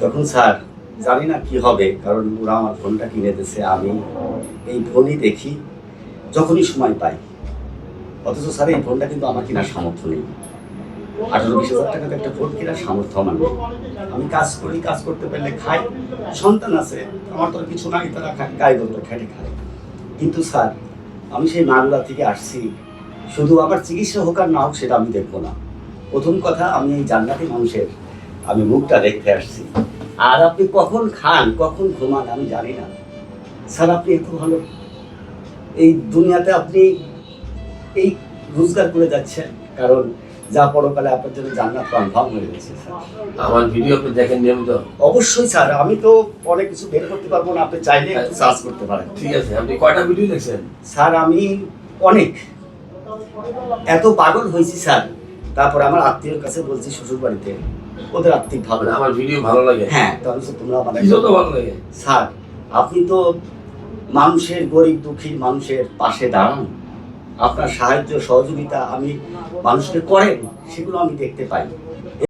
তখন স্যার জানি না কি হবে, কারণ ওরা আমার ফোনটা কিনে দিয়েছে। আমি এই ফোনই দেখি যখনই সময় পাই। অথচ স্যার এই ফোনটা কিন্তু আমার কেনার সামর্থ্য নেই। 18-20 হাজার টাকাতে একটা ফোন কেনার সামর্থ্য আমার নেই। আমি কাজ করি, কাজ করতে পারলে খাই, সন্তান আছে, আমার তো আর কিছু নাই, তারা গায়ে গতরে খেটে খায়। কিন্তু স্যার আমি সেই মাগুরা থেকে আসছি, শুধু আমার চিকিৎসা হোক আর না হোক সেটা আমি দেখবো না। প্রথম কথা, আমি এই জান্নাতি মানুষের আমি মুখটা দেখতে আসছি। আর আপনি কখন খান কখন ঘুমান আমি জানি না। স্যার আপনি এত ভালো, এই দুনিয়াতে আপনি এই রোজগার করে যাচ্ছেন, কারণ যা পরকালে আপনার জন্য জান্নাত কনফার্ম হয়ে গেছে। স্যার আমার ভিডিও আপনি দেখেন নিয়মিত? অবশ্যই স্যার, আমি তো অনেক কিছু বের করতে পারবো না, আপনি চাইলে একটু সার্চ করতে পারেন। ঠিক আছে, আপনি কয়টা ভিডিও দেখছেন? স্যার আমি অনেক, এত পাগল হয়েছি স্যার। তারপর আমার আত্মীয়ের কাছে বলছি, শ্বশুর বাড়িতে, ওদের আত্মীয় ভালো, আমার ভিডিও ভালো লাগে। হ্যাঁ তো আমি বলছি, তোমরা আমার কি জন্য ভালো লাগে? স্যার আপনি তো মানুষের, গরিব দুঃখী মানুষের পাশে দাঁড়ান, আপনার সাহায্য সহযোগিতা আমি মানুষকে করেন, সেগুলো আমি দেখতে পাই।